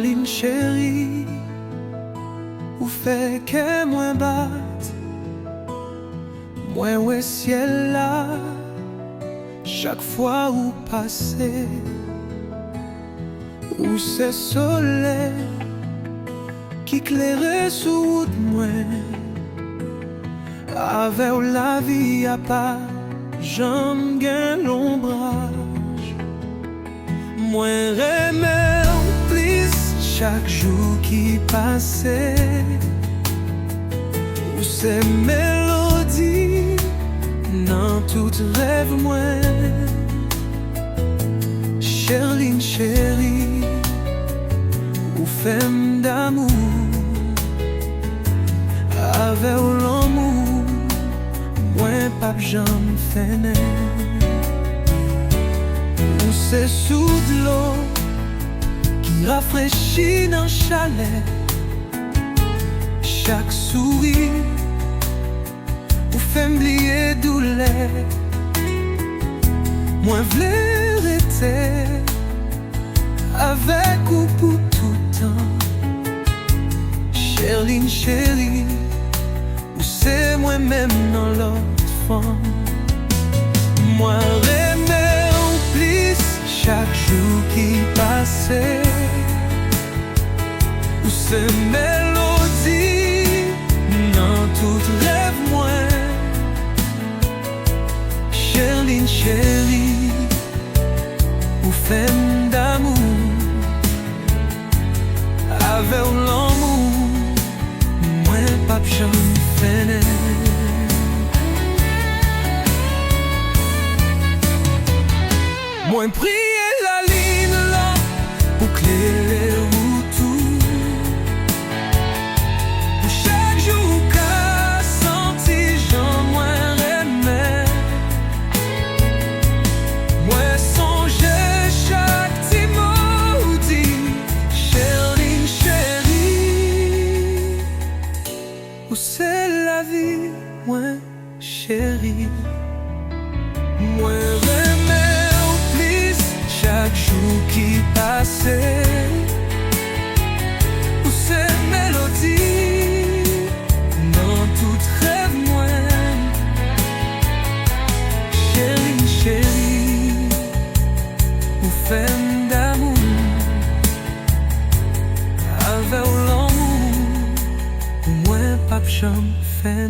Cherline chérie, ou fait que moins bat, moins ouais ciel là, chaque fois où passer, où c'est soleil qui clairait sous moi, avec la vie à pas, j'en gagne l'ombrage, moins remède chaque jour qui passait, où ces mélodies dans tout rêve moins. Cherline chérie, ou femme d'amour, avec l'amour, moins pas j'en fais. Où c'est sous de l'eau rafraîchit dans chalet, chaque sourire ou fait m'oublier douleur. Moi v'lais rester avec ou pour tout temps. Cherline chérie, ou c'est moi-même dans l'autre femme. Moi remets en plus chaque jour qui passait, où ces mélodies dans tout rêve moins. Cherline chérie, ou femme d'amour, avec l'amour, moins pas j'en fais. Moins prier la ligne là, pour clairer où c'est la vie, moi chérie. Moi remets au plus chaque jour qui passait, où c'est mélodie dans tout rêve moi. Chérie, chérie, ou femme d'amour, avec l'amour, moins pas j'en fais.